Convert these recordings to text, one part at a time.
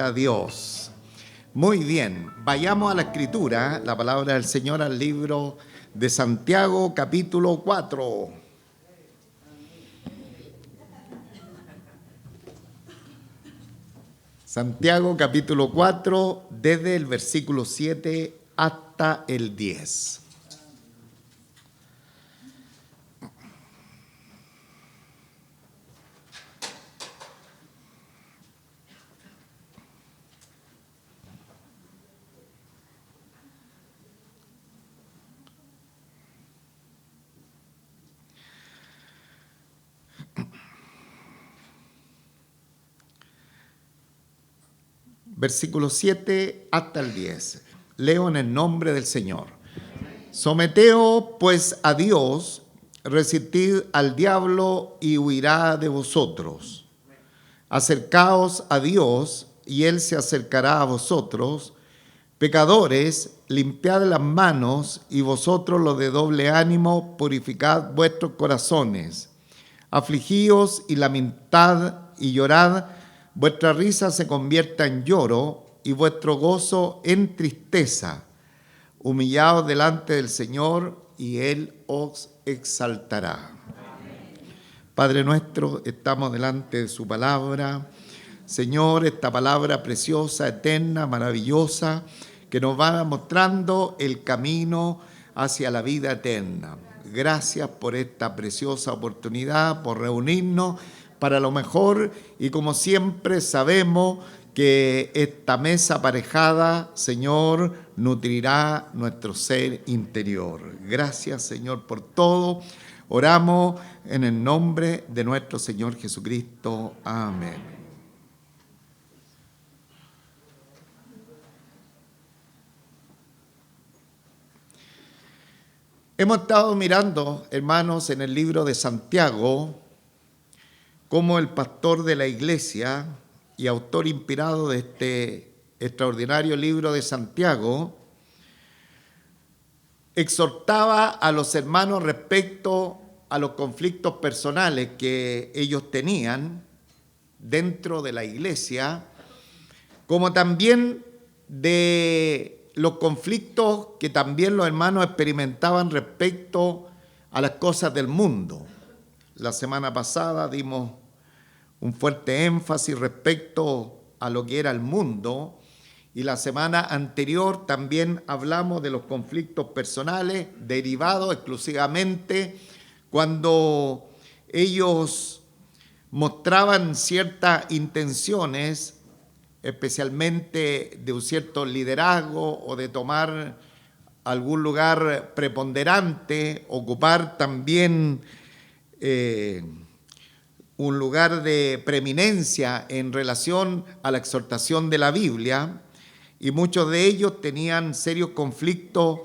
A Dios. Muy bien, vayamos a la escritura, la palabra del Señor al libro de Santiago, capítulo 4. Santiago, capítulo 4, desde el versículo 7 hasta el 10. Versículo 7 hasta el 10. Leo en el nombre del Señor. Someteos pues a Dios, resistid al diablo y huirá de vosotros. Acercaos a Dios y Él se acercará a vosotros. Pecadores, limpiad las manos, y vosotros los de doble ánimo, purificad vuestros corazones. Afligíos y lamentad y llorad, vuestra risa se convierta en lloro y vuestro gozo en tristeza. Humillaos delante del Señor y Él os exaltará. Padre nuestro, estamos delante de su palabra. Señor, esta palabra preciosa, eterna, maravillosa, que nos va mostrando el camino hacia la vida eterna. Gracias por esta preciosa oportunidad, por reunirnos para lo mejor, y como siempre sabemos que esta mesa aparejada, Señor, nutrirá nuestro ser interior. Gracias, Señor, por todo. Oramos en el nombre de nuestro Señor Jesucristo. Amén. Hemos estado mirando, hermanos, en el libro de Santiago, cómo el pastor de la iglesia y autor inspirado de este extraordinario libro de Santiago exhortaba a los hermanos respecto a los conflictos personales que ellos tenían dentro de la iglesia, como también de los conflictos que también los hermanos experimentaban respecto a las cosas del mundo. La semana pasada dimos un fuerte énfasis respecto a lo que era el mundo, y la semana anterior también hablamos de los conflictos personales derivados exclusivamente cuando ellos mostraban ciertas intenciones, especialmente de un cierto liderazgo o de tomar algún lugar preponderante, ocupar también un lugar de preeminencia en relación a la exhortación de la Biblia, y muchos de ellos tenían serios conflictos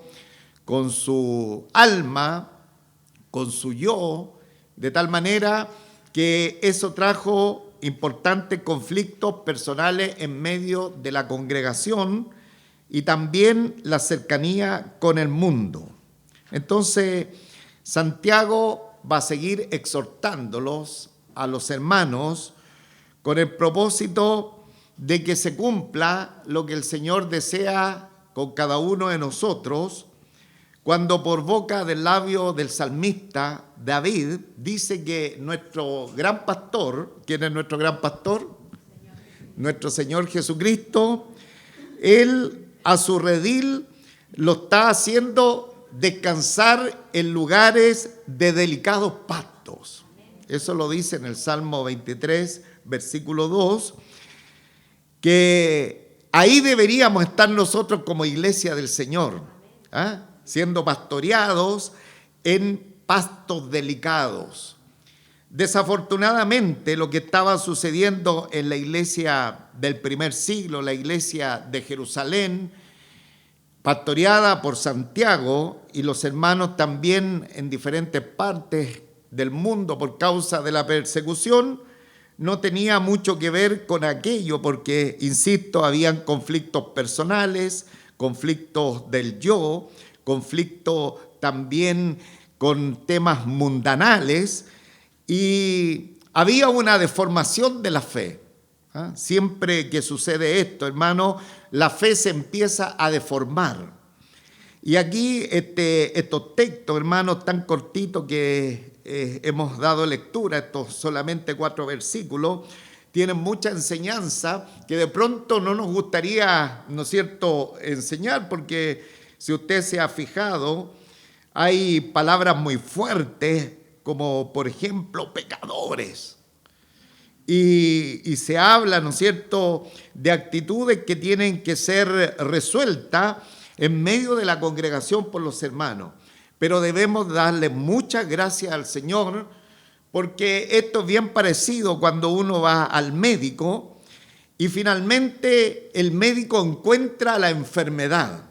con su alma, con su yo, de tal manera que eso trajo importantes conflictos personales en medio de la congregación y también la cercanía con el mundo. Entonces, Santiago va a seguir exhortándolos a los hermanos con el propósito de que se cumpla lo que el Señor desea con cada uno de nosotros, cuando por boca del labio del salmista David dice que nuestro gran pastor, ¿quién es nuestro gran pastor? Nuestro Señor Jesucristo. Él a su redil lo está haciendo descansar en lugares de delicados pastos. Eso lo dice en el Salmo 23, versículo 2, que ahí deberíamos estar nosotros como iglesia del Señor, siendo pastoreados en pastos delicados. Desafortunadamente, lo que estaba sucediendo en la iglesia del primer siglo, la iglesia de Jerusalén, pastoreada por Santiago, y los hermanos también en diferentes partes del mundo por causa de la persecución, no tenía mucho que ver con aquello, porque, insisto, habían conflictos personales, conflictos del yo, conflictos también con temas mundanales, y había una deformación de la fe. ¿Ah? Siempre que sucede esto, hermano, la fe se empieza a deformar. Y aquí estos textos, hermanos, tan cortitos que hemos dado lectura, estos solamente 4 versículos, tienen mucha enseñanza que de pronto no nos gustaría, ¿no es cierto?, enseñar, porque si usted se ha fijado, hay palabras muy fuertes, como por ejemplo pecadores. Y se habla, ¿no es cierto?, de actitudes que tienen que ser resueltas en medio de la congregación por los hermanos. Pero debemos darle muchas gracias al Señor, porque esto es bien parecido cuando uno va al médico y finalmente el médico encuentra la enfermedad.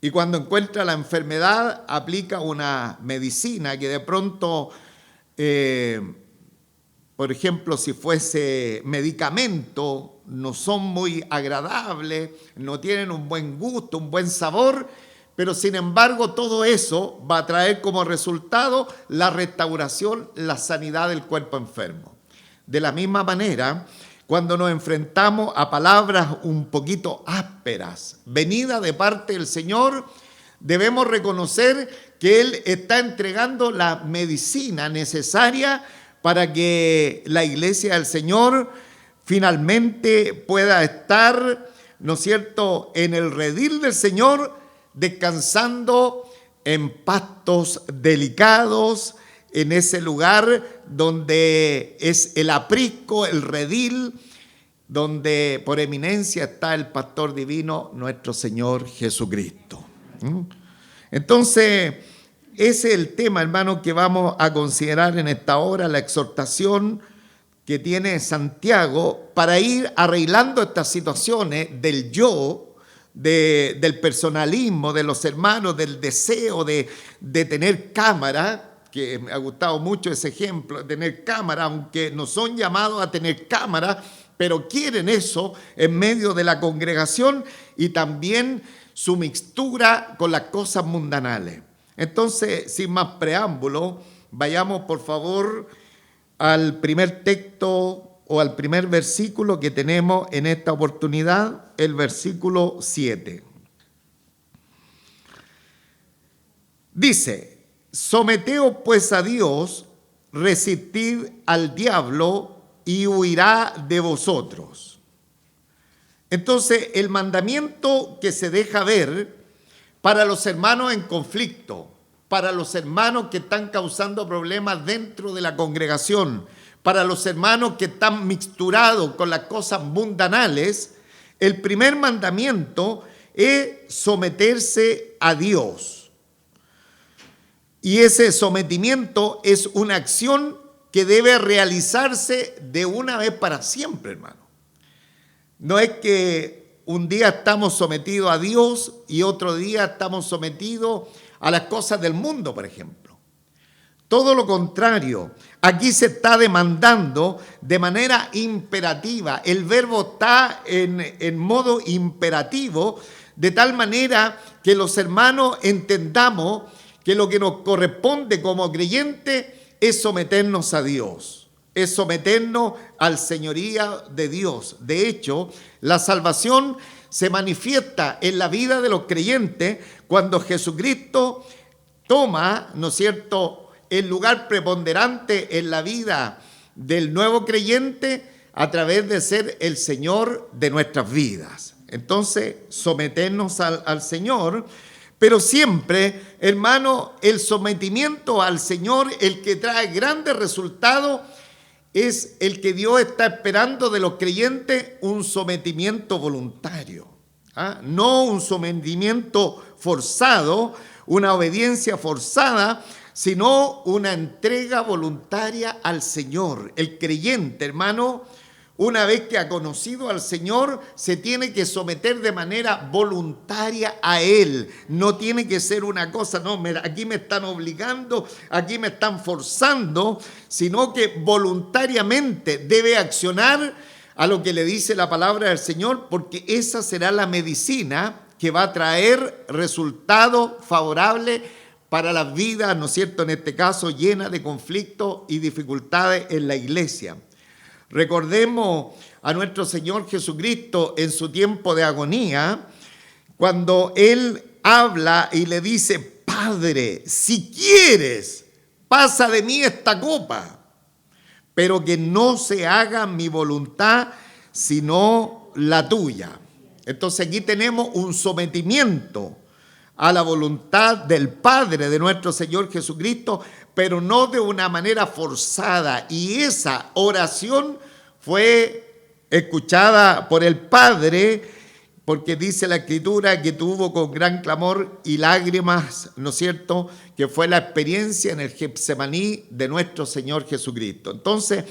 Y cuando encuentra la enfermedad aplica una medicina que de pronto, por ejemplo, si fuese medicamento, no son muy agradables, no tienen un buen gusto, un buen sabor, pero sin embargo todo eso va a traer como resultado la restauración, la sanidad del cuerpo enfermo. De la misma manera, cuando nos enfrentamos a palabras un poquito ásperas, venidas de parte del Señor, debemos reconocer que Él está entregando la medicina necesaria para que la iglesia del Señor finalmente pueda estar, ¿no es cierto?, en el redil del Señor, descansando en pastos delicados, en ese lugar donde es el aprisco, el redil, donde por eminencia está el pastor divino, nuestro Señor Jesucristo. Entonces, ese es el tema, hermano, que vamos a considerar en esta hora, la exhortación que tiene Santiago para ir arreglando estas situaciones del yo, del personalismo de los hermanos, del deseo de tener cámara, que me ha gustado mucho ese ejemplo, de tener cámara, aunque no son llamados a tener cámara, pero quieren eso en medio de la congregación y también su mixtura con las cosas mundanales. Entonces, sin más preámbulo, vayamos por favor al primer texto o al primer versículo que tenemos en esta oportunidad, el versículo 7. Dice: someteos pues a Dios, resistid al diablo y huirá de vosotros. Entonces, el mandamiento que se deja ver para los hermanos en conflicto, para los hermanos que están causando problemas dentro de la congregación, para los hermanos que están mixturados con las cosas mundanales, el primer mandamiento es someterse a Dios. Y ese sometimiento es una acción que debe realizarse de una vez para siempre, hermano. No es que un día estamos sometidos a Dios y otro día estamos sometidos a las cosas del mundo, por ejemplo. Todo lo contrario, aquí se está demandando de manera imperativa. El verbo está en modo imperativo, de tal manera que los hermanos entendamos que lo que nos corresponde como creyentes es someternos a Dios, es someternos al señoría de Dios. De hecho, la salvación se manifiesta en la vida de los creyentes cuando Jesucristo toma, ¿no es cierto?, el lugar preponderante en la vida del nuevo creyente a través de ser el Señor de nuestras vidas. Entonces, someternos al Señor, pero siempre, hermano, el sometimiento al Señor, el que trae grandes resultados, es el que Dios está esperando de los creyentes, un sometimiento voluntario, no un sometimiento forzado, una obediencia forzada, sino una entrega voluntaria al Señor. El creyente, hermano, una vez que ha conocido al Señor, se tiene que someter de manera voluntaria a Él. No tiene que ser una cosa, no, aquí me están obligando, aquí me están forzando, sino que voluntariamente debe accionar a lo que le dice la palabra del Señor, porque esa será la medicina que va a traer resultados favorables para las vidas, ¿no es cierto?, en este caso llenas de conflictos y dificultades en la iglesia. Recordemos a nuestro Señor Jesucristo en su tiempo de agonía, cuando Él habla y le dice: Padre, si quieres, pasa de mí esta copa, pero que no se haga mi voluntad, sino la tuya. Entonces aquí tenemos un sometimiento a la voluntad del Padre de nuestro Señor Jesucristo, pero no de una manera forzada. Y esa oración fue escuchada por el Padre, porque dice la Escritura que tuvo con gran clamor y lágrimas, ¿no es cierto?, que fue la experiencia en el Getsemaní de nuestro Señor Jesucristo. Entonces,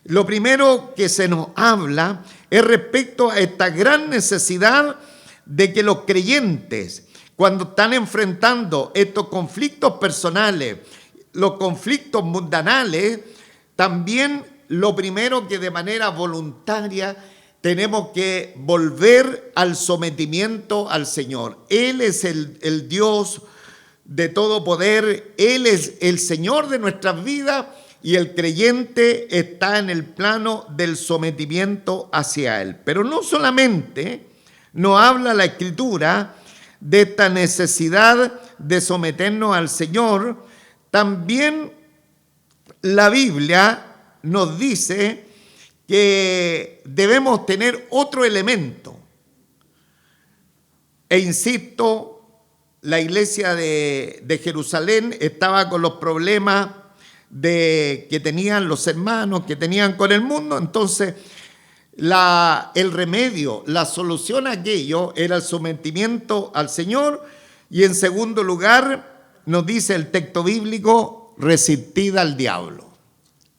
lo primero que se nos habla es respecto a esta gran necesidad de que los creyentes, cuando están enfrentando estos conflictos personales, los conflictos mundanales, también lo primero que de manera voluntaria tenemos que volver al sometimiento al Señor. Él es el Dios de todo poder, Él es el Señor de nuestras vidas y el creyente está en el plano del sometimiento hacia Él. Pero no solamente nos habla la Escritura de esta necesidad de someternos al Señor, también la Biblia nos dice que debemos tener otro elemento. E insisto, la iglesia de Jerusalén estaba con los problemas que tenían los hermanos, que tenían con el mundo. Entonces, el remedio, la solución a aquello era el sometimiento al Señor. Y en segundo lugar, nos dice el texto bíblico: resistid al diablo.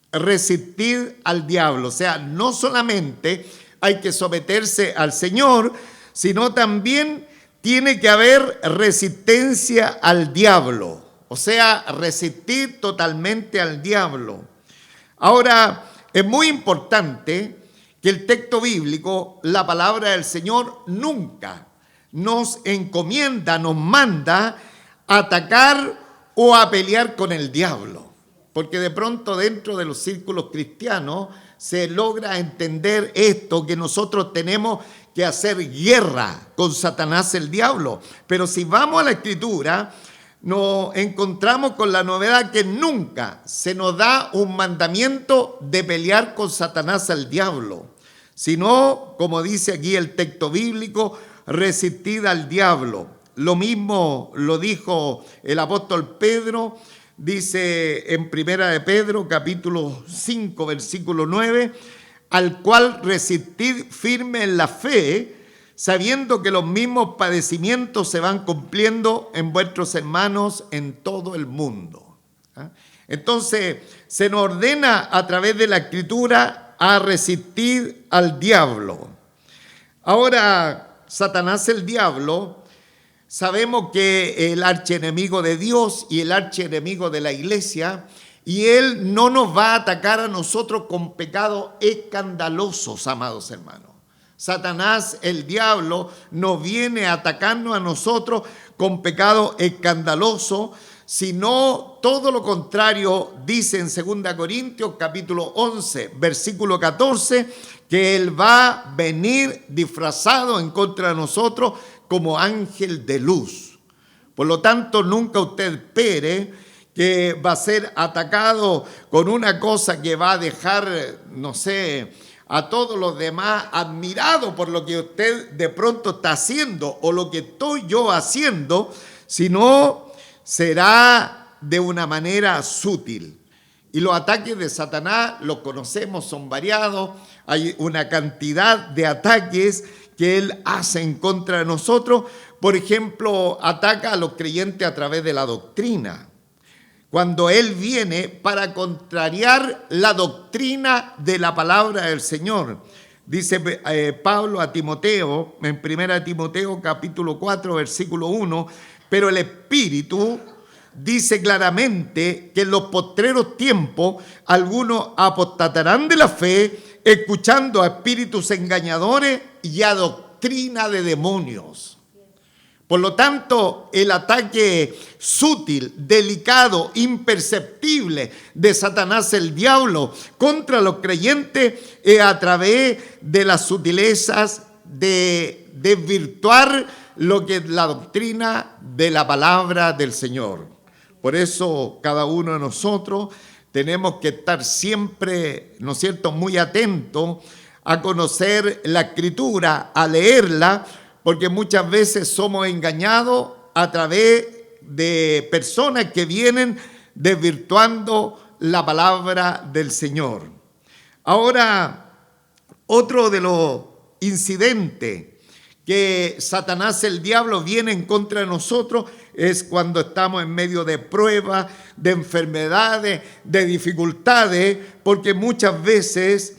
Resistid al diablo. O sea, no solamente hay que someterse al Señor, sino también tiene que haber resistencia al diablo. O sea, resistir totalmente al diablo. Ahora, es muy importante que el texto bíblico, la palabra del Señor, nunca nos encomienda, nos manda a atacar o a pelear con el diablo. Porque de pronto dentro de los círculos cristianos se logra entender esto, que nosotros tenemos que hacer guerra con Satanás el diablo. Pero si vamos a la Escritura, nos encontramos con la novedad que nunca se nos da un mandamiento de pelear con Satanás el diablo, sino, como dice aquí el texto bíblico, resistid al diablo. Lo mismo lo dijo el apóstol Pedro. Dice en Primera de Pedro, capítulo 5, versículo 9, al cual resistid firme en la fe, sabiendo que los mismos padecimientos se van cumpliendo en vuestros hermanos en todo el mundo. Entonces, se nos ordena a través de la Escritura a resistir al diablo. Ahora, Satanás el diablo, sabemos que el archienemigo de Dios y el archienemigo de la iglesia, y él no nos va a atacar a nosotros con pecados escandalosos, amados hermanos. Satanás, el diablo, no viene a atacarnos a nosotros con pecado escandaloso, sino todo lo contrario. Dice en 2 Corintios capítulo 11, versículo 14, que él va a venir disfrazado en contra de nosotros como ángel de luz. Por lo tanto, nunca usted espere que va a ser atacado con una cosa que va a dejar, no sé, a todos los demás admirados por lo que usted de pronto está haciendo o lo que estoy yo haciendo, sino será de una manera sutil. Y los ataques de Satanás, los conocemos, son variados. Hay una cantidad de ataques que él hace en contra de nosotros. Por ejemplo, ataca a los creyentes a través de la doctrina. Cuando él viene para contrariar la doctrina de la palabra del Señor. Dice Pablo a Timoteo, en 1 Timoteo capítulo 4, versículo 1, pero el Espíritu dice claramente que en los postreros tiempos algunos apostatarán de la fe, escuchando a espíritus engañadores y a doctrina de demonios. Por lo tanto, el ataque sutil, delicado, imperceptible de Satanás el diablo contra los creyentes es a través de las sutilezas de desvirtuar lo que es la doctrina de la palabra del Señor. Por eso cada uno de nosotros tenemos que estar siempre, ¿no es cierto?, muy atentos a conocer la Escritura, a leerla, porque muchas veces somos engañados a través de personas que vienen desvirtuando la palabra del Señor. Ahora, otro de los incidentes que Satanás el diablo viene en contra de nosotros es cuando estamos en medio de pruebas, de enfermedades, de dificultades, porque muchas veces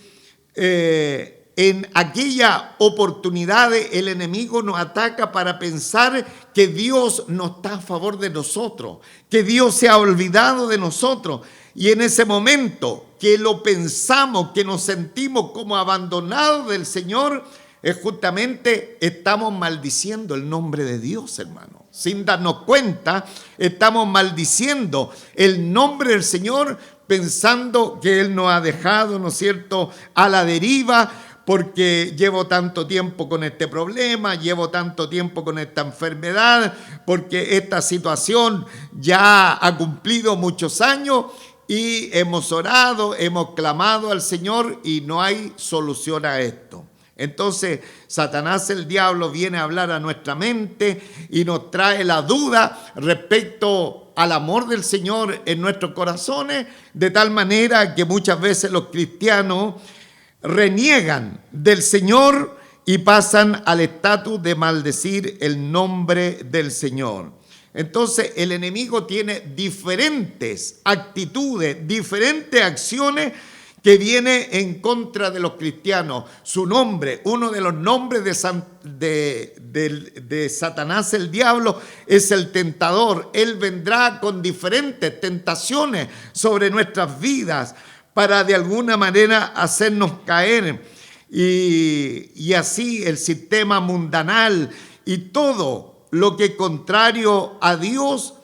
en aquellas oportunidades el enemigo nos ataca para pensar que Dios no está a favor de nosotros, que Dios se ha olvidado de nosotros. Y en ese momento que lo pensamos, que nos sentimos como abandonados del Señor, es justamente estamos maldiciendo el nombre de Dios, hermano. Sin darnos cuenta, estamos maldiciendo el nombre del Señor, pensando que Él nos ha dejado, ¿no es cierto?, a la deriva, porque llevo tanto tiempo con este problema, llevo tanto tiempo con esta enfermedad, porque esta situación ya ha cumplido muchos años y hemos orado, hemos clamado al Señor y no hay solución a esto. Entonces, Satanás el diablo viene a hablar a nuestra mente y nos trae la duda respecto al amor del Señor en nuestros corazones, de tal manera que muchas veces los cristianos reniegan del Señor y pasan al estatus de maldecir el nombre del Señor. Entonces, el enemigo tiene diferentes actitudes, diferentes acciones que viene en contra de los cristianos. Su nombre, uno de los nombres de Satanás el diablo, es el tentador. Él vendrá con diferentes tentaciones sobre nuestras vidas para de alguna manera hacernos caer. Y así el sistema mundanal y todo lo que es contrario a Dios,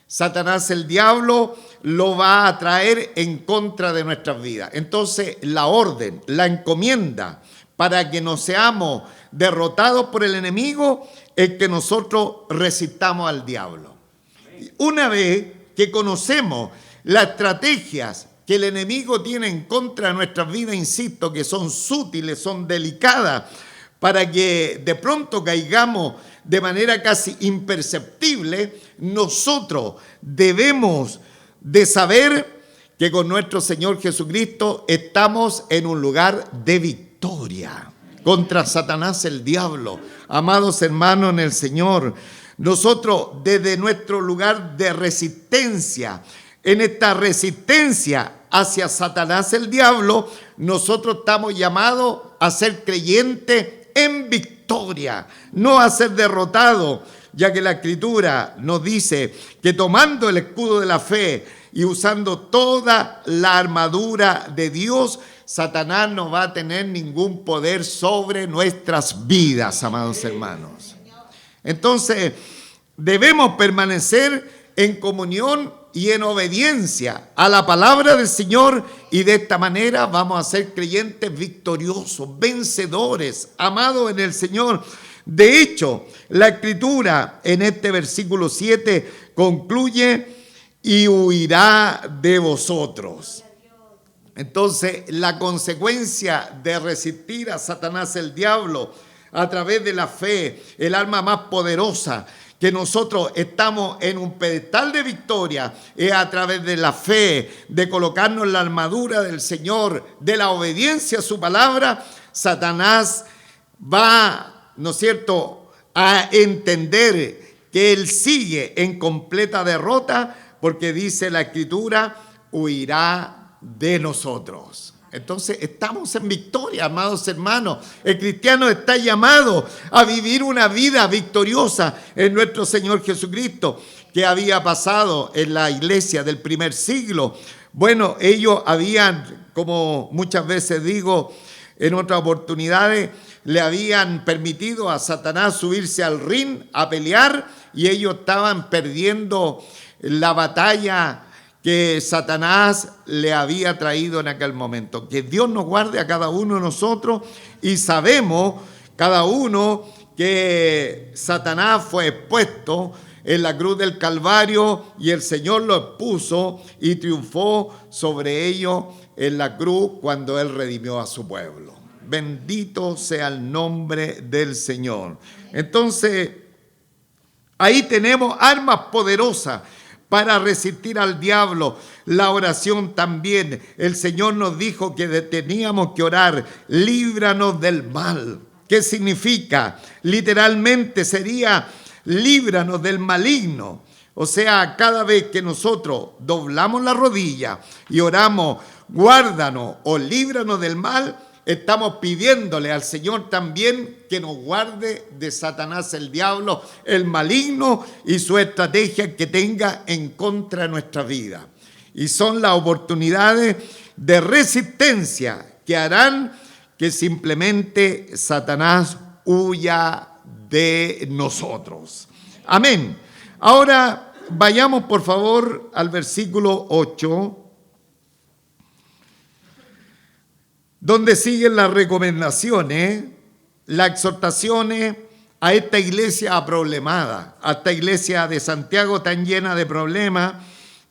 Satanás el diablo lo va a traer en contra de nuestras vidas. Entonces, la orden, la encomienda para que no seamos derrotados por el enemigo es que nosotros resistamos al diablo. Una vez que conocemos las estrategias que el enemigo tiene en contra de nuestras vidas, insisto, que son sutiles, son delicadas, para que de pronto caigamos de manera casi imperceptible, nosotros debemos de saber que con nuestro Señor Jesucristo estamos en un lugar de victoria contra Satanás el diablo. Amados hermanos en el Señor, nosotros desde nuestro lugar de resistencia, en esta resistencia hacia Satanás el diablo, nosotros estamos llamados a ser creyentes en victoria, no a ser derrotados, ya que la Escritura nos dice que tomando el escudo de la fe y usando toda la armadura de Dios, Satanás no va a tener ningún poder sobre nuestras vidas, amados hermanos. Entonces, debemos permanecer en comunión y en obediencia a la palabra del Señor, y de esta manera vamos a ser creyentes victoriosos, vencedores, amados en el Señor. De hecho, la Escritura en este versículo 7 concluye: y huirá de vosotros. Entonces, la consecuencia de resistir a Satanás el diablo a través de la fe, el arma más poderosa, que nosotros estamos en un pedestal de victoria, es a través de la fe, de colocarnos la armadura del Señor, de la obediencia a su palabra. Satanás va, ¿no es cierto?, a entender que él sigue en completa derrota, porque dice la Escritura: huirá de nosotros. Entonces estamos en victoria, amados hermanos. El cristiano está llamado a vivir una vida victoriosa en nuestro Señor Jesucristo. ¿Qué había pasado en la iglesia del primer siglo? Bueno, ellos habían, como muchas veces digo en otras oportunidades, le habían permitido a Satanás subirse al ring a pelear y ellos estaban perdiendo la batalla que Satanás le había traído en aquel momento. Que Dios nos guarde a cada uno de nosotros, y sabemos cada uno que Satanás fue expuesto en la cruz del Calvario y el Señor lo expuso y triunfó sobre ellos en la cruz cuando Él redimió a su pueblo. Bendito sea el nombre del Señor. Entonces, ahí tenemos armas poderosas para resistir al diablo. La oración también. El Señor nos dijo que teníamos que orar: líbranos del mal. ¿Qué significa? Literalmente sería: líbranos del maligno. O sea, cada vez que nosotros doblamos la rodilla y oramos, guárdanos o líbranos del mal, estamos pidiéndole al Señor también que nos guarde de Satanás, el diablo, el maligno y su estrategia que tenga en contra de nuestra vida. Y son las oportunidades de resistencia que harán que simplemente Satanás huya de nosotros. Amén. Ahora vayamos por favor al versículo 8. Donde siguen las recomendaciones, las exhortaciones a esta iglesia problemada, a esta iglesia de Santiago tan llena de problemas.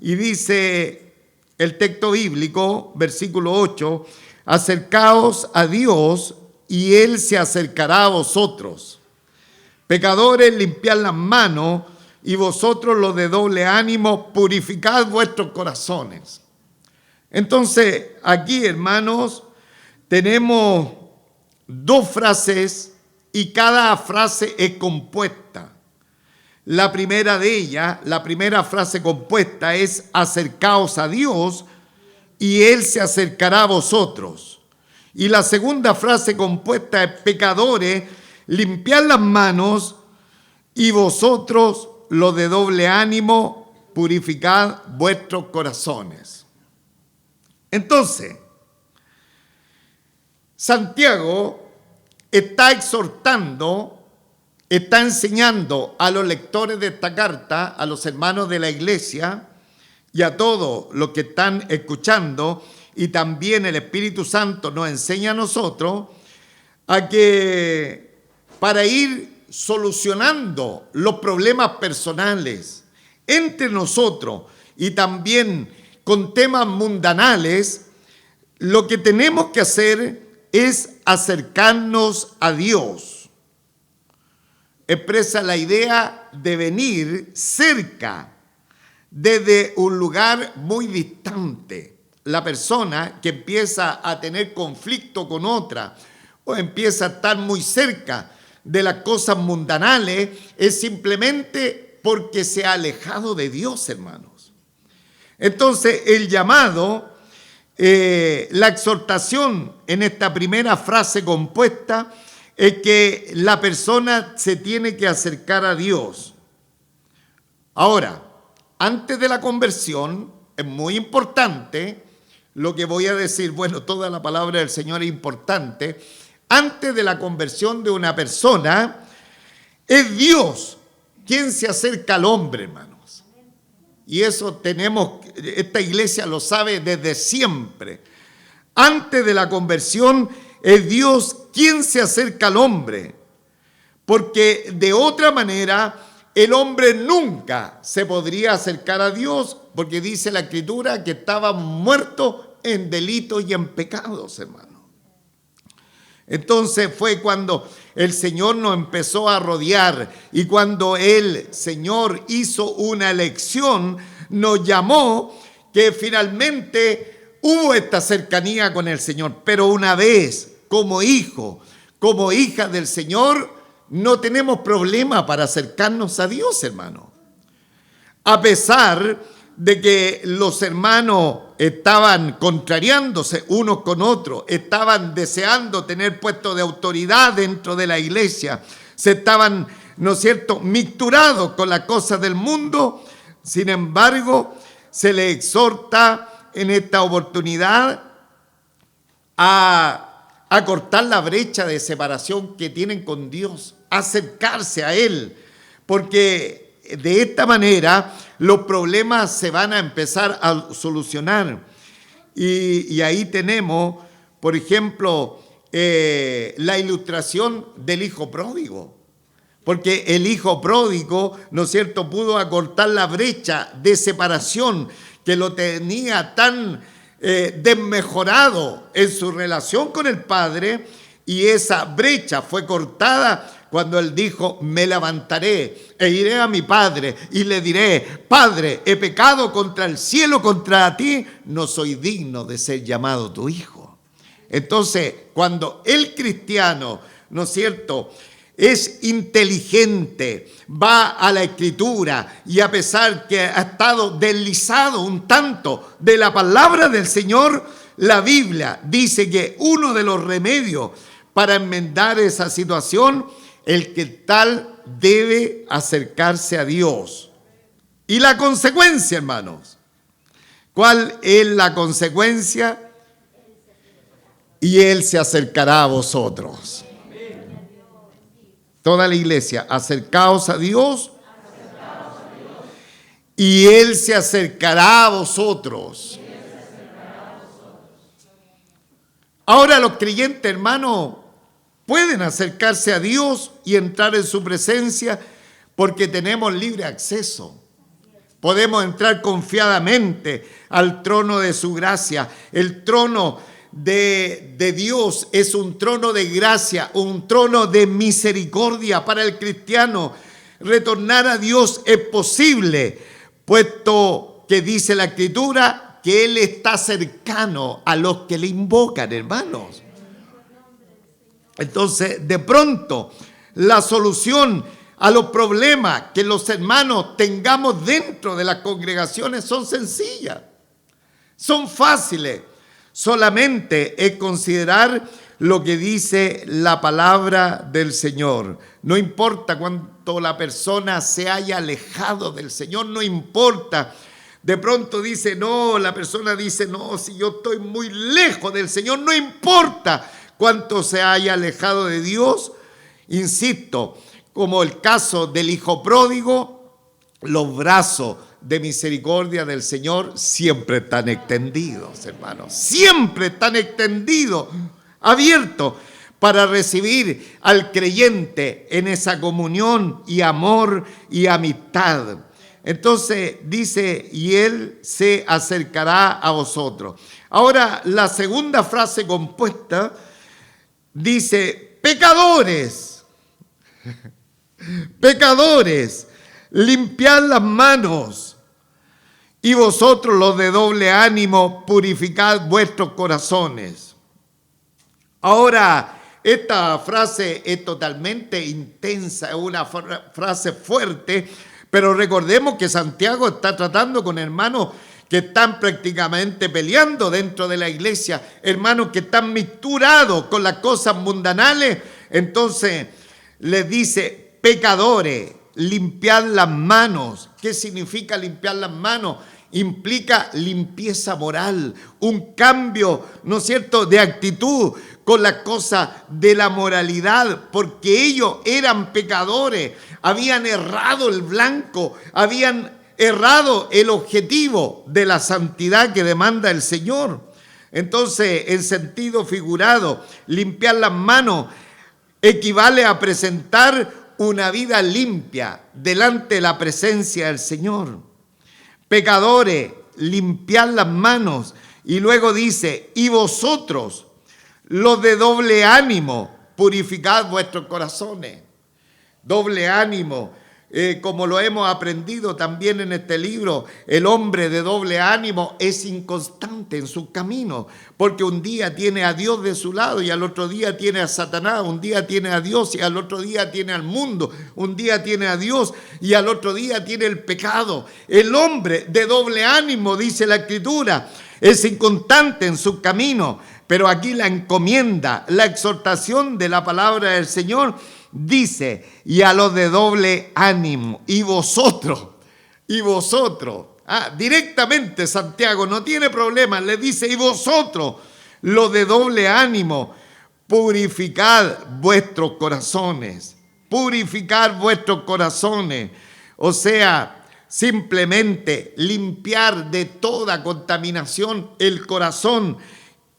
Y dice el texto bíblico, versículo 8, acercaos a Dios y Él se acercará a vosotros. Pecadores, limpiad las manos, y vosotros los de doble ánimo, purificad vuestros corazones. Entonces, aquí, hermanos, tenemos dos frases y cada frase es compuesta. La primera de ellas, la primera frase compuesta es: acercaos a Dios y Él se acercará a vosotros. Y la segunda frase compuesta es: pecadores, limpiad las manos, y vosotros los de doble ánimo, purificad vuestros corazones. Entonces, Santiago está exhortando, está enseñando a los lectores de esta carta, a los hermanos de la iglesia y a todos los que están escuchando, y también el Espíritu Santo nos enseña a nosotros a que para ir solucionando los problemas personales entre nosotros y también con temas mundanales, lo que tenemos que hacer es acercarnos a Dios. Expresa la idea de venir cerca, desde un lugar muy distante. La persona que empieza a tener conflicto con otra o empieza a estar muy cerca de las cosas mundanales es simplemente porque se ha alejado de Dios, hermanos. Entonces, el llamado, la exhortación en esta primera frase compuesta es que la persona se tiene que acercar a Dios. Ahora, antes de la conversión, es muy importante lo que voy a decir. Bueno, toda la palabra del Señor es importante. Antes de la conversión de una persona, es Dios quien se acerca al hombre, hermanos. Y eso esta iglesia lo sabe desde siempre. Antes de la conversión, es Dios quien se acerca al hombre. Porque de otra manera, el hombre nunca se podría acercar a Dios, porque dice la Escritura que estaba muerto en delitos y en pecados, hermano. Entonces fue cuando el Señor nos empezó a rodear y cuando el Señor hizo una elección, nos llamó, que finalmente hubo esta cercanía con el Señor. Pero una vez, como hijo, como hija del Señor, no tenemos problema para acercarnos a Dios, hermano. A pesar de que los hermanos estaban contrariándose unos con otros, estaban deseando tener puestos de autoridad dentro de la iglesia, se estaban, ¿no es cierto?, mixturados con las cosas del mundo. Sin embargo, se le exhorta en esta oportunidad a acortar la brecha de separación que tienen con Dios, acercarse a Él, porque de esta manera los problemas se van a empezar a solucionar. Y ahí tenemos, por ejemplo, la ilustración del hijo pródigo. Porque el hijo pródigo, ¿no es cierto?, pudo acortar la brecha de separación que lo tenía tan desmejorado en su relación con el padre, y esa brecha fue cortada cuando él dijo: me levantaré e iré a mi padre y le diré: Padre, he pecado contra el cielo, contra ti, no soy digno de ser llamado tu hijo. Entonces, cuando el cristiano, ¿no es cierto?, es inteligente, va a la Escritura, y a pesar que ha estado deslizado un tanto de la palabra del Señor, la Biblia dice que uno de los remedios para enmendar esa situación, el que tal debe acercarse a Dios. Y la consecuencia, hermanos, ¿cuál es la consecuencia? Y Él se acercará a vosotros. Toda la iglesia, acercaos a Dios, y Él se acercará a vosotros. Ahora los creyentes, hermanos, pueden acercarse a Dios y entrar en su presencia porque tenemos libre acceso. Podemos entrar confiadamente al trono de su gracia. El trono de Dios es un trono de gracia, un trono de misericordia para el cristiano. Retornar a Dios es posible, puesto que dice la Escritura que Él está cercano a los que le invocan, hermanos. Entonces, de pronto, la solución a los problemas que los hermanos tengamos dentro de las congregaciones son sencillas, son fáciles. Solamente es considerar lo que dice la palabra del Señor. No importa cuánto la persona se haya alejado del Señor, no importa. De pronto dice, no, la persona dice, no, si yo estoy muy lejos del Señor, no importa cuánto se haya alejado de Dios. Insisto, como el caso del hijo pródigo, los brazos de misericordia del Señor siempre están extendidos, hermanos, siempre están extendidos, abiertos para recibir al creyente en esa comunión y amor y amistad. Entonces dice, y Él se acercará a vosotros. Ahora, la segunda frase compuesta dice, pecadores, pecadores, limpiad las manos, y vosotros los de doble ánimo, purificad vuestros corazones. Ahora, esta frase es totalmente intensa, es una frase fuerte, pero recordemos que Santiago está tratando con hermanos que están prácticamente peleando dentro de la iglesia, hermanos que están misturados con las cosas mundanales. Entonces les dice, pecadores, limpiad las manos. ¿Qué significa limpiar las manos? Implica limpieza moral, un cambio, ¿no es cierto?, de actitud con las cosas de la moralidad, porque ellos eran pecadores, habían errado el blanco, habían errado el objetivo de la santidad que demanda el Señor. Entonces, en sentido figurado, limpiar las manos equivale a presentar una vida limpia delante de la presencia del Señor. Pecadores, limpiad las manos. Y luego dice, y vosotros, los de doble ánimo, purificad vuestros corazones. Doble ánimo, como lo hemos aprendido también en este libro, el hombre de doble ánimo es inconstante en sus caminos, porque un día tiene a Dios de su lado y al otro día tiene a Satanás, un día tiene a Dios y al otro día tiene al mundo, un día tiene a Dios y al otro día tiene el pecado. El hombre de doble ánimo, dice la Escritura, es inconstante en sus caminos, pero aquí la encomienda, la exhortación de la palabra del Señor dice, y a los de doble ánimo, y vosotros, directamente Santiago no tiene problema, le dice, y vosotros, los de doble ánimo, purificad vuestros corazones, purificar vuestros corazones, o sea, simplemente limpiar de toda contaminación el corazón,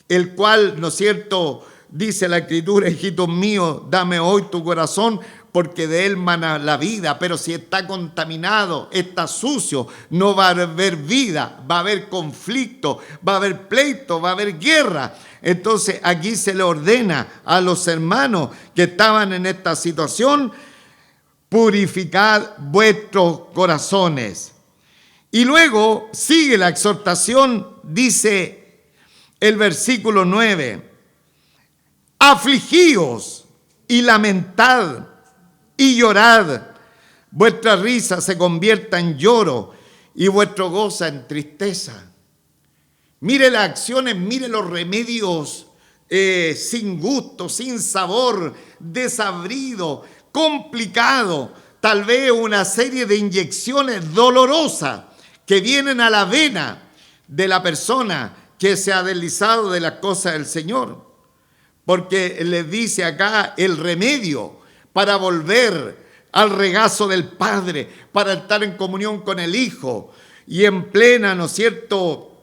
el cual, ¿no es cierto?, dice la Escritura, hijitos míos, dame hoy tu corazón, porque de él mana la vida. Pero si está contaminado, está sucio, no va a haber vida, va a haber conflicto, va a haber pleito, va a haber guerra. Entonces aquí se le ordena a los hermanos que estaban en esta situación: purificad vuestros corazones. Y luego sigue la exhortación, dice el versículo 9: afligíos y lamentad y llorad, vuestra risa se convierta en lloro y vuestro gozo en tristeza. Mire las acciones, mire los remedios sin gusto, sin sabor, desabrido, complicado, tal vez una serie de inyecciones dolorosas que vienen a la vena de la persona que se ha deslizado de las cosas del Señor. Porque les dice acá el remedio para volver al regazo del Padre, para estar en comunión con el Hijo y en plena, ¿no es cierto?,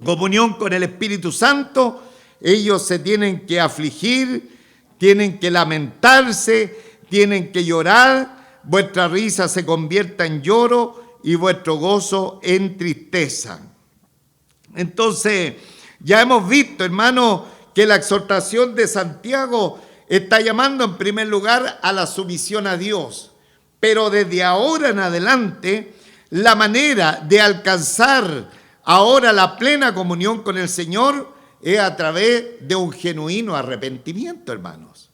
comunión con el Espíritu Santo. Ellos se tienen que afligir, tienen que lamentarse, tienen que llorar. Vuestra risa se convierta en lloro y vuestro gozo en tristeza. Entonces, ya hemos visto, hermano, que la exhortación de Santiago está llamando en primer lugar a la sumisión a Dios. Pero desde ahora en adelante, la manera de alcanzar ahora la plena comunión con el Señor es a través de un genuino arrepentimiento, hermanos.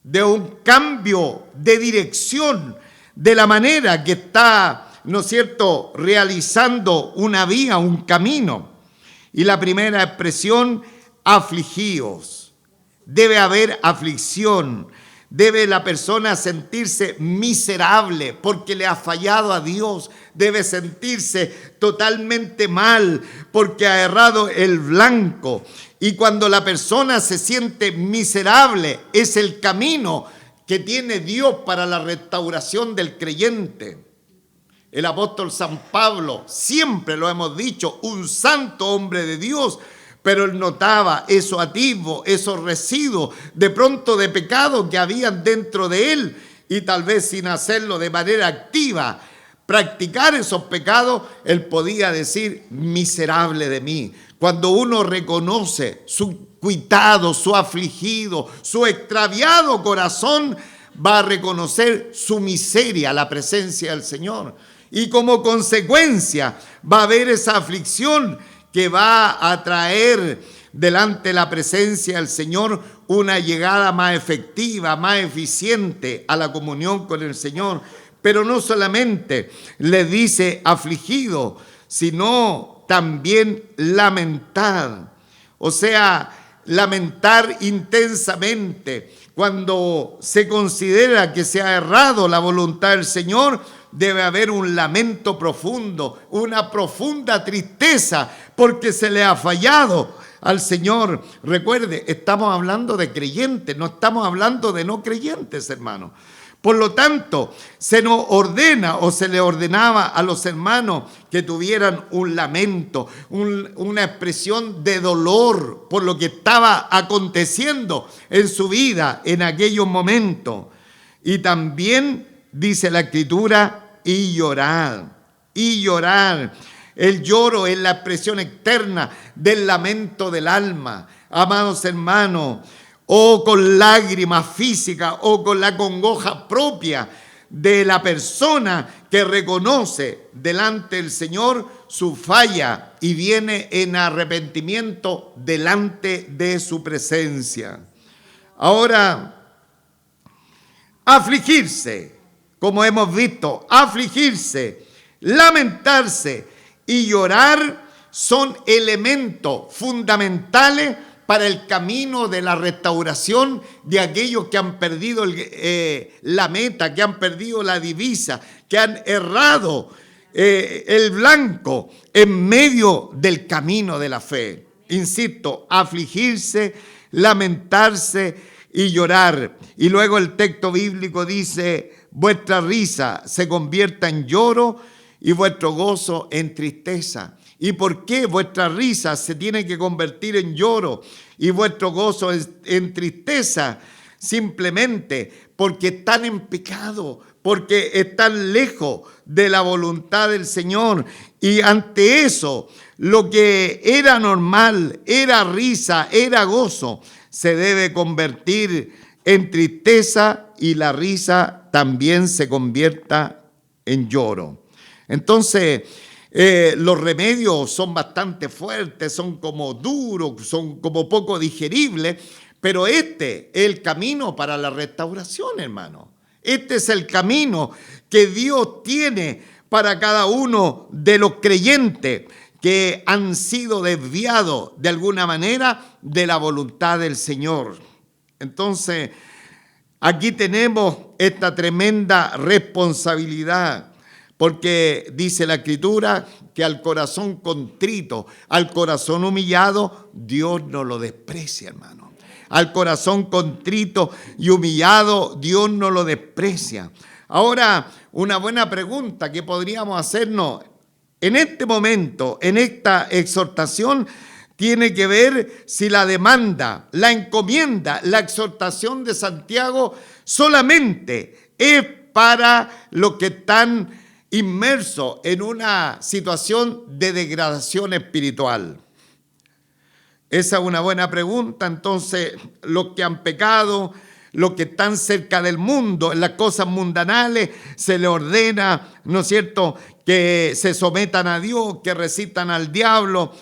De un cambio de dirección de la manera que está, ¿no es cierto?, realizando una vía, un camino. Y la primera expresión: afligíos. Debe haber aflicción, debe la persona sentirse miserable porque le ha fallado a Dios, debe sentirse totalmente mal porque ha errado el blanco. Y cuando la persona se siente miserable, es el camino que tiene Dios para la restauración del creyente. El apóstol San Pablo, siempre lo hemos dicho, un santo hombre de Dios, pero él notaba esos atisbos, esos residuos de pronto de pecado que habían dentro de él, y tal vez sin hacerlo de manera activa, practicar esos pecados, él podía decir: miserable de mí. Cuando uno reconoce su cuitado, su afligido, su extraviado corazón, va a reconocer su miseria a la presencia del Señor. Y como consecuencia va a haber esa aflicción que va a traer delante de la presencia del Señor una llegada más efectiva, más eficiente a la comunión con el Señor. Pero no solamente le dice afligido, sino también lamentar. O sea, lamentar intensamente. Cuando se considera que se ha errado la voluntad del Señor, debe haber un lamento profundo, una profunda tristeza, porque se le ha fallado al Señor. Recuerde, estamos hablando de creyentes, no estamos hablando de no creyentes, hermanos. Por lo tanto, se nos ordena o se le ordenaba a los hermanos que tuvieran un lamento, una expresión de dolor por lo que estaba aconteciendo en su vida en aquellos momentos. Y también dice la Escritura: y llorar, y llorar. El lloro es la expresión externa del lamento del alma. Amados hermanos, o con lágrimas físicas o con la congoja propia de la persona que reconoce delante del Señor su falla y viene en arrepentimiento delante de su presencia. Ahora, afligirse, como hemos visto, afligirse, lamentarse y llorar son elementos fundamentales para el camino de la restauración de aquellos que han perdido la meta, que han perdido la divisa, que han errado el blanco en medio del camino de la fe. Insisto, afligirse, lamentarse y llorar. Y luego el texto bíblico dice, vuestra risa se convierta en lloro y vuestro gozo en tristeza. ¿Y por qué vuestra risa se tiene que convertir en lloro y vuestro gozo en tristeza? Simplemente porque están en pecado, porque están lejos de la voluntad del Señor. Y ante eso, lo que era normal, era risa, era gozo, se debe convertir en tristeza y la risa también se convierta en lloro. Entonces, los remedios son bastante fuertes, son como duros, son como poco digeribles, pero este es el camino para la restauración, hermano. Este es el camino que Dios tiene para cada uno de los creyentes que han sido desviados de alguna manera de la voluntad del Señor. Entonces, aquí tenemos esta tremenda responsabilidad, porque dice la Escritura que al corazón contrito, al corazón humillado, Dios no lo desprecia, hermano. Al corazón contrito y humillado, Dios no lo desprecia. Ahora, una buena pregunta que podríamos hacernos en este momento, en esta exhortación, tiene que ver si la demanda, la encomienda, la exhortación de Santiago solamente es para los que están inmersos en una situación de degradación espiritual. Esa es una buena pregunta. Entonces, los que han pecado, los que están cerca del mundo, en las cosas mundanales, se les ordena, ¿no es cierto?, que se sometan a Dios, que recitan al diablo,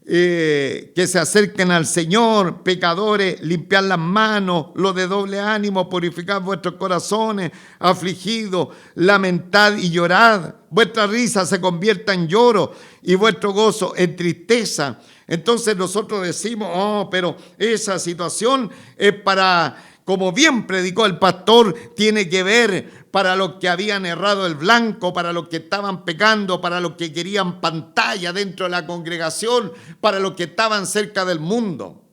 que se acerquen al Señor, pecadores, limpiar las manos, los de doble ánimo, purificar vuestros corazones, afligidos, lamentad y llorad, vuestra risa se convierta en lloro y vuestro gozo en tristeza. Entonces nosotros decimos, oh, pero esa situación es para, como bien predicó el pastor, tiene que ver para los que habían errado el blanco, para los que estaban pecando, para los que querían pantalla dentro de la congregación, para los que estaban cerca del mundo.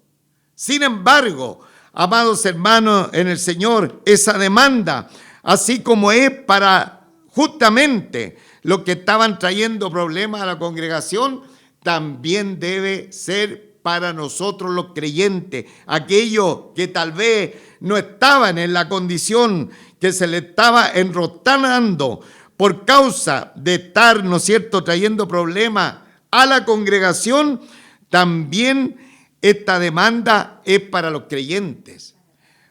Sin embargo, amados hermanos en el Señor, esa demanda, así como es para justamente los que estaban trayendo problemas a la congregación, también debe ser para nosotros los creyentes, aquellos que tal vez no estaban en la condición que se le estaba enrostrando por causa de estar, ¿no es cierto?, trayendo problemas a la congregación. También esta demanda es para los creyentes.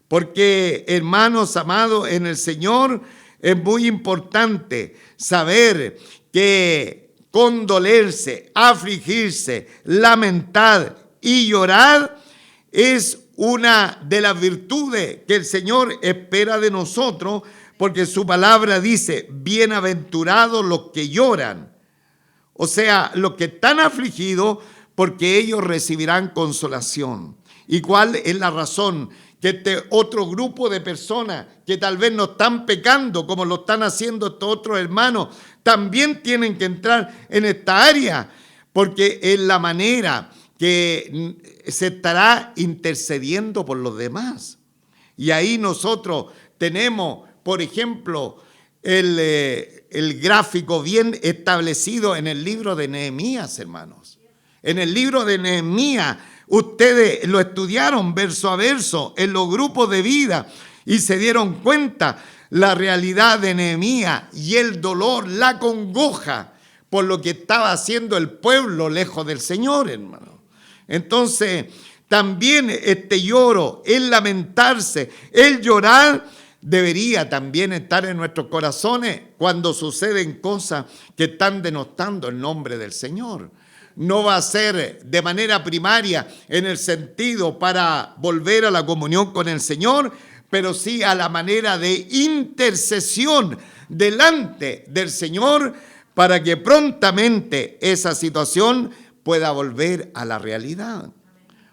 Porque, hermanos amados en el Señor, es muy importante saber que condolerse, afligirse, lamentar y llorar es una de las virtudes que el Señor espera de nosotros, porque su palabra dice, bienaventurados los que lloran. O sea, los que están afligidos, porque ellos recibirán consolación. ¿Y cuál es la razón? Que este otro grupo de personas que tal vez no están pecando como lo están haciendo estos otros hermanos, también tienen que entrar en esta área, porque es la manera que se estará intercediendo por los demás. Y ahí nosotros tenemos, por ejemplo, el gráfico bien establecido en el libro de Nehemías, hermanos. En el libro de Nehemías, ustedes lo estudiaron verso a verso en los grupos de vida y se dieron cuenta la realidad de Nehemías y el dolor, la congoja por lo que estaba haciendo el pueblo lejos del Señor, hermano. Entonces, también este lloro, el lamentarse, el llorar, debería también estar en nuestros corazones cuando suceden cosas que están denostando el nombre del Señor. No va a ser de manera primaria en el sentido para volver a la comunión con el Señor, pero sí a la manera de intercesión delante del Señor para que prontamente esa situación pueda volver a la realidad.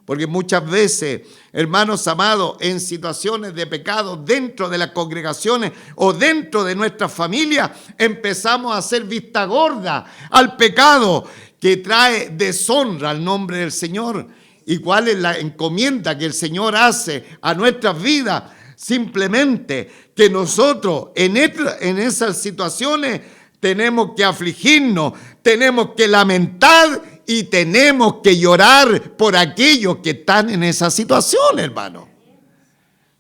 Porque muchas veces, hermanos amados, en situaciones de pecado dentro de las congregaciones o dentro de nuestras familias, empezamos a hacer vista gorda al pecado que trae deshonra al nombre del Señor. ¿Y cuál es la encomienda que el Señor hace a nuestras vidas? Simplemente que nosotros en esas situaciones tenemos que afligirnos, tenemos que lamentar y tenemos que llorar por aquellos que están en esa situación, hermano.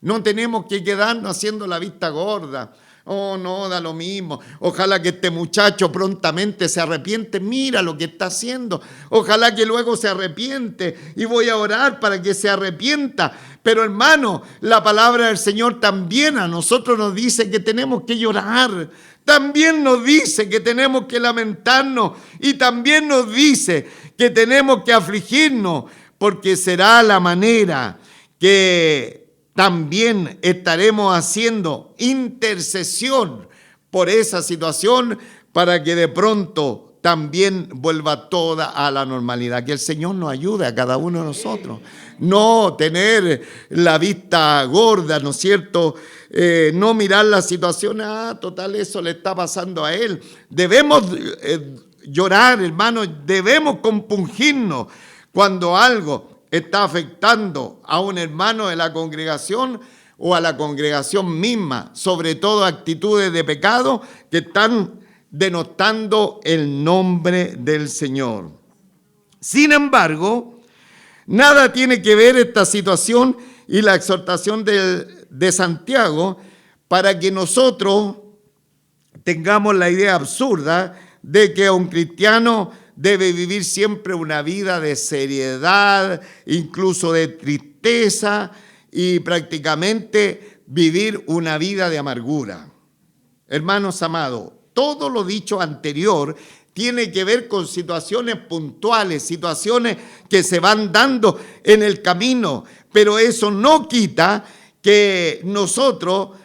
No tenemos que quedarnos haciendo la vista gorda. Oh, no, da lo mismo. Ojalá que este muchacho prontamente se arrepiente. Mira lo que está haciendo. Ojalá que luego se arrepiente y voy a orar para que se arrepienta. Pero hermano, la palabra del Señor también a nosotros nos dice que tenemos que llorar. También nos dice que tenemos que lamentarnos y también nos dice que tenemos que afligirnos, porque será la manera que también estaremos haciendo intercesión por esa situación para que de pronto también vuelva toda a la normalidad. Que el Señor nos ayude a cada uno de nosotros. No tener la vista gorda, ¿no es cierto? No mirar la situación, total, eso le está pasando a él. Debemos llorar, hermanos, debemos compungirnos cuando algo está afectando a un hermano de la congregación o a la congregación misma, sobre todo actitudes de pecado que están denotando el nombre del Señor. Sin embargo, nada tiene que ver esta situación y la exhortación de Santiago para que nosotros tengamos la idea absurda de que un cristiano debe vivir siempre una vida de seriedad, incluso de tristeza y prácticamente vivir una vida de amargura. Hermanos amados, todo lo dicho anterior tiene que ver con situaciones puntuales, situaciones que se van dando en el camino, pero eso no quita que nosotros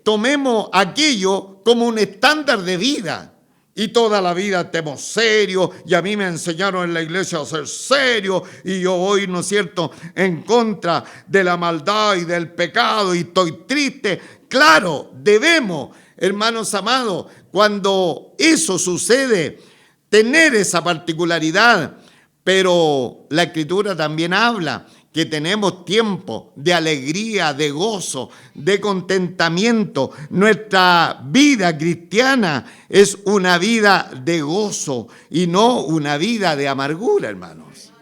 tomemos aquello como un estándar de vida. Y toda la vida estemos serios, y a mí me enseñaron en la iglesia a ser serio, y yo voy, ¿no es cierto?, en contra de la maldad y del pecado, y estoy triste. Claro, debemos, hermanos amados, cuando eso sucede, tener esa particularidad, pero la Escritura también habla que tenemos tiempo de alegría, de gozo, de contentamiento. Nuestra vida cristiana es una vida de gozo y no una vida de amargura, hermanos.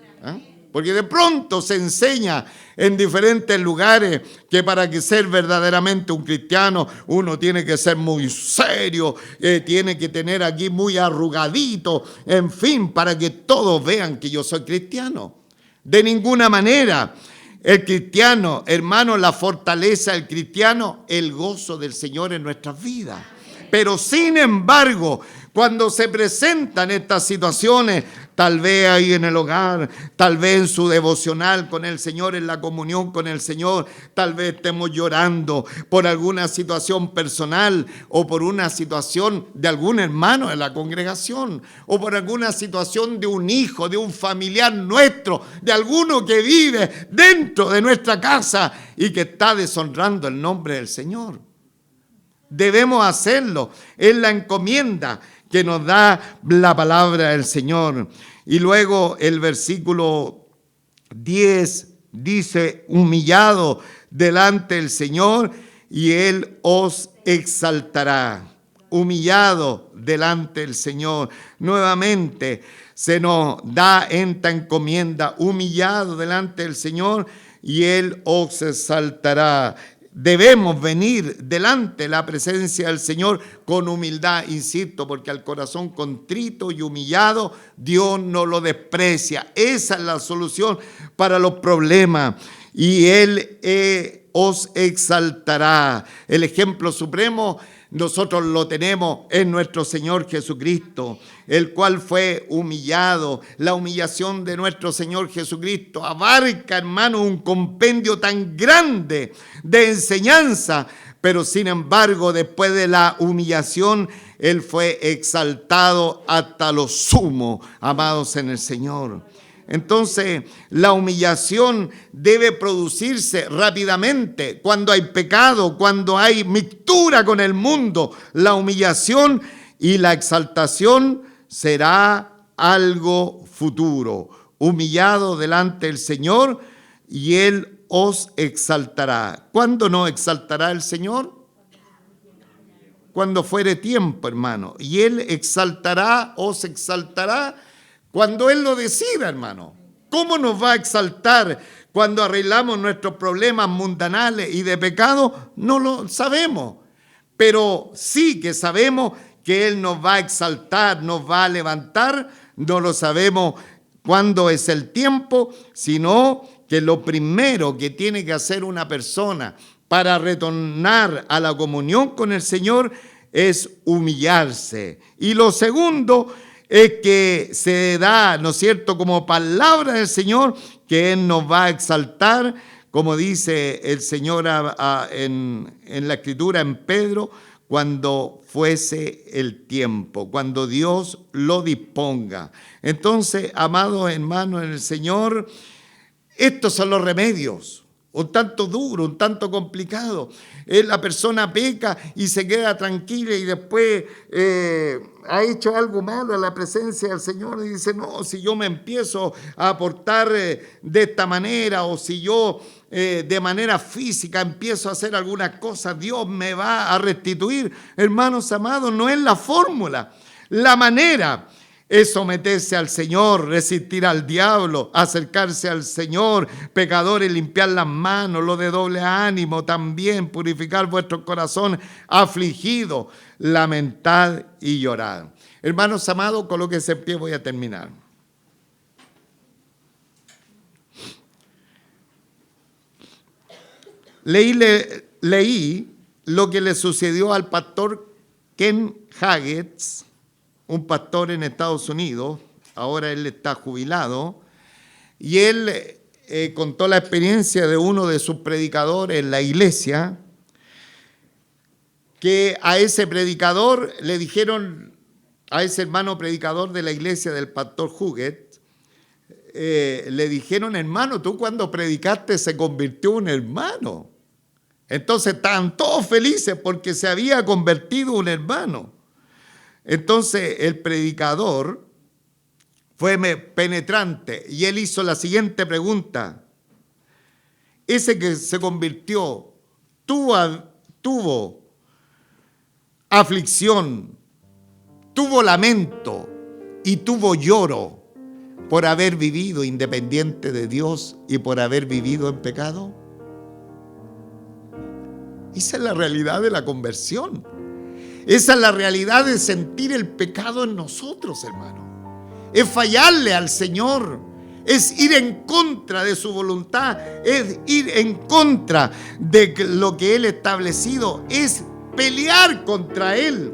Porque de pronto se enseña en diferentes lugares que para que ser verdaderamente un cristiano uno tiene que ser muy serio, tiene que tener aquí muy arrugadito, en fin, para que todos vean que yo soy cristiano. De ninguna manera. El cristiano, hermano, la fortaleza del cristiano, el gozo del Señor en nuestras vidas. Pero sin embargo, cuando se presentan estas situaciones, tal vez ahí en el hogar, tal vez en su devocional con el Señor, en la comunión con el Señor, tal vez estemos llorando por alguna situación personal o por una situación de algún hermano de la congregación o por alguna situación de un hijo, de un familiar nuestro, de alguno que vive dentro de nuestra casa y que está deshonrando el nombre del Señor. Debemos hacerlo, es la encomienda que nos da la palabra del Señor. Y luego el versículo 10 dice, humillado delante del Señor y Él os exaltará. Humillado delante del Señor. Nuevamente se nos da esta encomienda, humillado delante del Señor y Él os exaltará. Debemos venir delante de la presencia del Señor con humildad, insisto, porque al corazón contrito y humillado Dios no lo desprecia. Esa es la solución para los problemas. Y Él os exaltará. El ejemplo supremo nosotros lo tenemos en nuestro Señor Jesucristo, el cual fue humillado. La humillación de nuestro Señor Jesucristo abarca, hermano, un compendio tan grande de enseñanza, pero sin embargo, después de la humillación, Él fue exaltado hasta lo sumo, amados en el Señor. Entonces, la humillación debe producirse rápidamente. Cuando hay pecado, cuando hay mixtura con el mundo, la humillación y la exaltación será algo futuro. humillado delante del Señor y Él os exaltará. ¿Cuándo nos exaltará el Señor? Cuando fuere tiempo, hermano. Y Él exaltará, os exaltará cuando Él lo decida, hermano. ¿Cómo nos va a exaltar cuando arreglamos nuestros problemas mundanales y de pecado? No lo sabemos. Pero sí que sabemos que Él nos va a exaltar, nos va a levantar. No lo sabemos cuándo es el tiempo, sino que lo primero que tiene que hacer una persona para retornar a la comunión con el Señor es humillarse. Y lo segundo es que se da, ¿no es cierto?, como palabra del Señor, que Él nos va a exaltar, como dice el Señor en la Escritura, en Pedro, cuando fuese el tiempo, cuando Dios lo disponga. Entonces, amados hermanos en el Señor, estos son los remedios. Un tanto duro, un tanto complicado. La persona peca y se queda tranquila y después ha hecho algo malo a la presencia del Señor y dice, no, si yo me empiezo a portar de esta manera o si yo de manera física empiezo a hacer algunas cosas, Dios me va a restituir. Hermanos amados, no es la fórmula, la manera es someterse al Señor, resistir al diablo, acercarse al Señor, pecadores, limpiar las manos, lo de doble ánimo también, purificar vuestro corazón afligido, lamentad y llorad. Hermanos amados, colóquense en pie, voy a terminar. Leí lo que le sucedió al pastor Ken Haggetts, un pastor en Estados Unidos. Ahora él está jubilado, y él contó la experiencia de uno de sus predicadores en la iglesia, que a ese predicador le dijeron, a ese hermano predicador de la iglesia del pastor Haggetts, le dijeron, hermano, tú cuando predicaste se convirtió en un hermano. Entonces estaban todos felices porque se había convertido un hermano. Entonces el predicador fue penetrante y él hizo la siguiente pregunta. Ese que se convirtió tuvo aflicción, tuvo lamento y tuvo lloro por haber vivido independiente de Dios y por haber vivido en pecado. Esa es la realidad de la conversión. Esa es la realidad de sentir el pecado en nosotros, hermano. Es fallarle al Señor, es ir en contra de su voluntad, es ir en contra de lo que Él ha establecido, es pelear contra Él.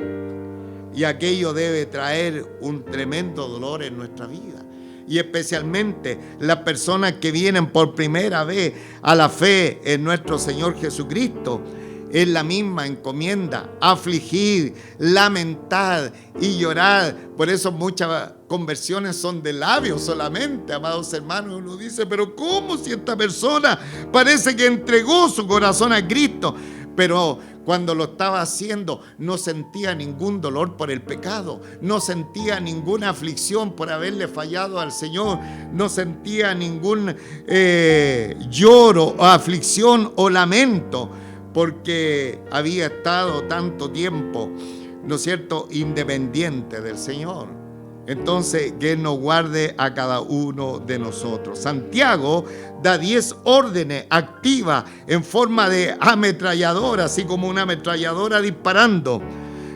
Y aquello debe traer un tremendo dolor en nuestra vida. Y especialmente las personas que vienen por primera vez a la fe en nuestro Señor Jesucristo. Es la misma encomienda, afligir, lamentar y llorar. Por eso muchas conversiones son de labios solamente, amados hermanos. Uno dice, pero ¿cómo si esta persona parece que entregó su corazón a Cristo? Pero cuando lo estaba haciendo no sentía ningún dolor por el pecado, no sentía ninguna aflicción por haberle fallado al Señor, no sentía ningún lloro o aflicción o lamento, porque había estado tanto tiempo, ¿no es cierto?, independiente del Señor. Entonces, que Él nos guarde a cada uno de nosotros. Santiago da 10 órdenes activas en forma de ametralladora, así como una ametralladora disparando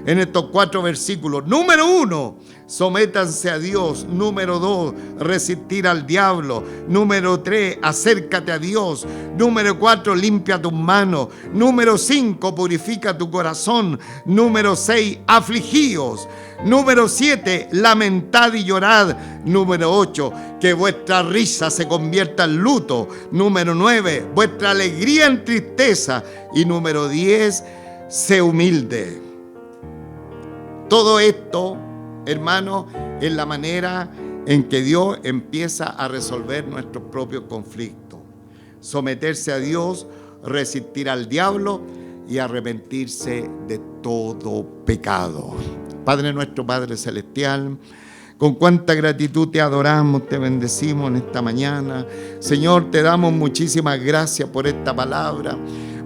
en estos 4 versículos. Número 1, sométanse a Dios. Número 2, resistir al diablo. Número 3, acércate a Dios. Número 4, limpia tus manos. Número 5, purifica tu corazón. Número 6, afligíos. Número 7, lamentad y llorad. Número 8, que vuestra risa se convierta en luto. Número 9, vuestra alegría en tristeza. Y número 10, sé humilde. Todo esto, hermano, es la manera en que Dios empieza a resolver nuestros propios conflictos. Someterse a Dios, resistir al diablo y arrepentirse de todo pecado. Padre nuestro, Padre celestial, con cuánta gratitud te adoramos, te bendecimos en esta mañana. Señor, te damos muchísimas gracias por esta palabra,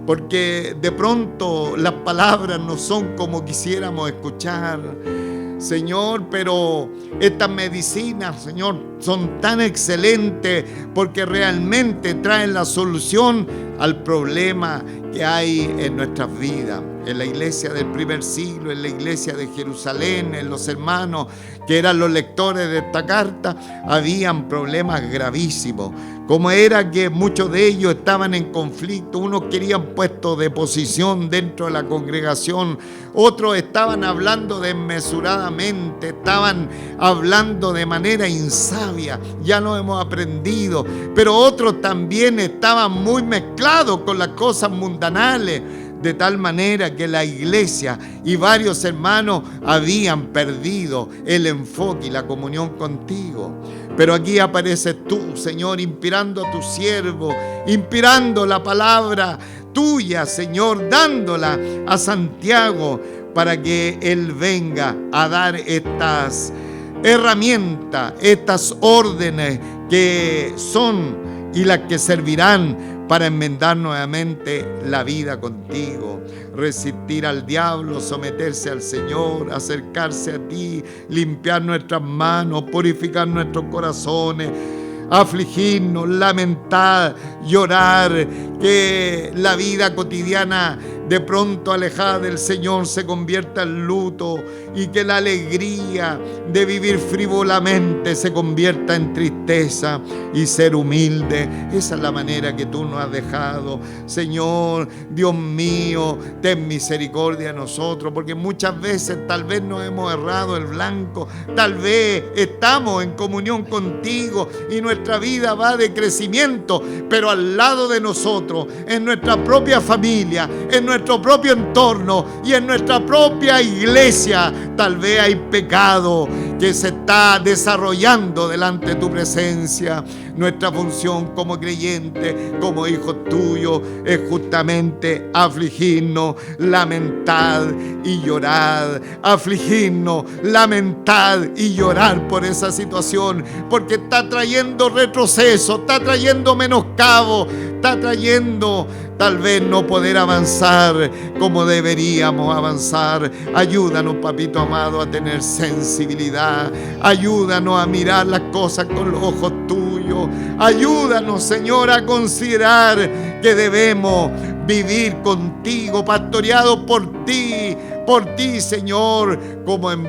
porque de pronto las palabras no son como quisiéramos escuchar, Señor, pero estas medicinas, Señor, son tan excelentes porque realmente traen la solución al problema que hay en nuestras vidas. En la iglesia del primer siglo, en la iglesia de Jerusalén, en los hermanos que eran los lectores de esta carta, habían problemas gravísimos. Como era que muchos de ellos estaban en conflicto, unos querían puestos de posición dentro de la congregación, otros estaban hablando desmesuradamente, estaban hablando de manera insabia, ya lo hemos aprendido, pero otros también estaban muy mezclados con las cosas mundanales, de tal manera que la iglesia y varios hermanos habían perdido el enfoque y la comunión contigo. Pero aquí apareces tú, Señor, inspirando a tu siervo, inspirando la palabra tuya, Señor, dándola a Santiago para que él venga a dar estas herramientas, estas órdenes que son y las que servirán para enmendar nuevamente la vida contigo, resistir al diablo, someterse al Señor, acercarse a ti, limpiar nuestras manos, purificar nuestros corazones, afligirnos, lamentar, llorar, que la vida cotidiana de pronto alejada del Señor se convierta en luto y que la alegría de vivir frívolamente se convierta en tristeza y ser humilde. Esa es la manera que tú nos has dejado. Señor, Dios mío, ten misericordia de nosotros, porque muchas veces tal vez nos hemos errado el blanco, tal vez estamos en comunión contigo y nuestra vida va de crecimiento, pero al lado de nosotros, en nuestra propia familia, en nuestro propio entorno y en nuestra propia iglesia, tal vez hay pecado que se está desarrollando delante de tu presencia. Nuestra función como creyentes, como hijos tuyos, es justamente afligirnos, lamentar y llorar. Afligirnos, lamentar y llorar por esa situación, porque está trayendo retroceso, está trayendo menoscabo, está trayendo tal vez no poder avanzar como deberíamos avanzar. Ayúdanos, papito amado, a tener sensibilidad. Ayúdanos a mirar las cosas con los ojos tuyos. Ayúdanos, Señor, a considerar que debemos vivir contigo, pastoreados por ti, Señor, como en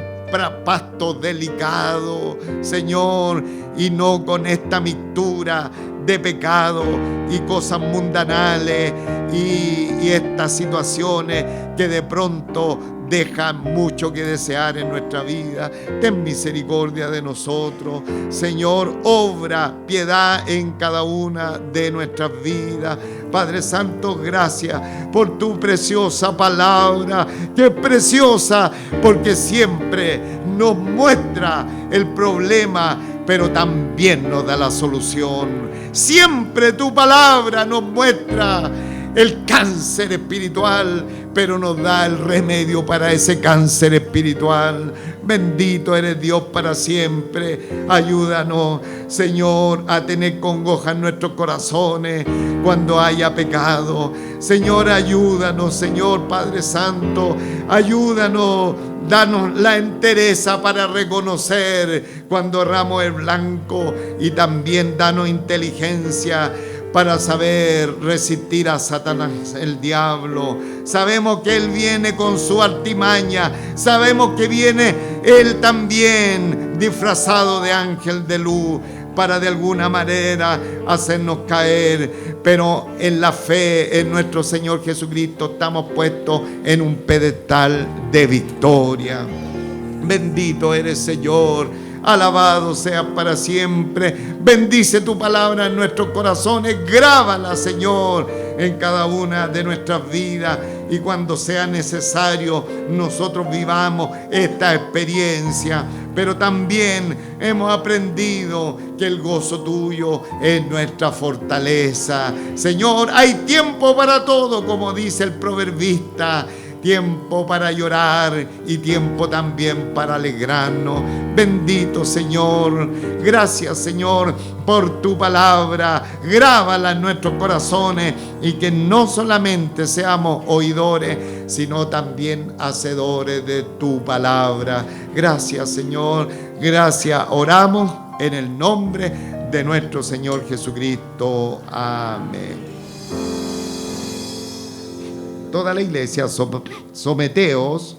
pasto delicado, Señor, y no con esta mixtura de pecado y cosas mundanales y estas situaciones que de pronto dejan mucho que desear en nuestra vida. Ten misericordia de nosotros, Señor. Obra piedad en cada una de nuestras vidas. Padre Santo, gracias por tu preciosa palabra, que es preciosa porque siempre nos muestra el problema, pero también nos da la solución. Siempre tu palabra nos muestra el cáncer espiritual, pero nos da el remedio para ese cáncer espiritual. Bendito eres Dios para siempre. Ayúdanos, Señor, a tener congoja en nuestros corazones cuando haya pecado. Señor, ayúdanos, Señor Padre Santo, ayúdanos. Danos la entereza para reconocer cuando erramos el blanco, y también danos inteligencia para saber resistir a Satanás, el diablo. Sabemos que él viene con su artimaña, sabemos que viene él también disfrazado de ángel de luz para de alguna manera hacernos caer, pero en la fe en nuestro Señor Jesucristo estamos puestos en un pedestal de victoria. Bendito eres, Señor. Alabado seas para siempre. Bendice tu palabra en nuestros corazones. Grábala, Señor, en cada una de nuestras vidas. Y cuando sea necesario, nosotros vivamos esta experiencia. Pero también hemos aprendido que el gozo tuyo es nuestra fortaleza. Señor, hay tiempo para todo, como dice el proverbista. tiempo para llorar y tiempo también para alegrarnos. Bendito Señor, gracias Señor por tu palabra. Grábala en nuestros corazones y que no solamente seamos oidores, sino también hacedores de tu palabra. Gracias Señor, gracias. Oramos en el nombre de nuestro Señor Jesucristo. Amén. Toda la iglesia, someteos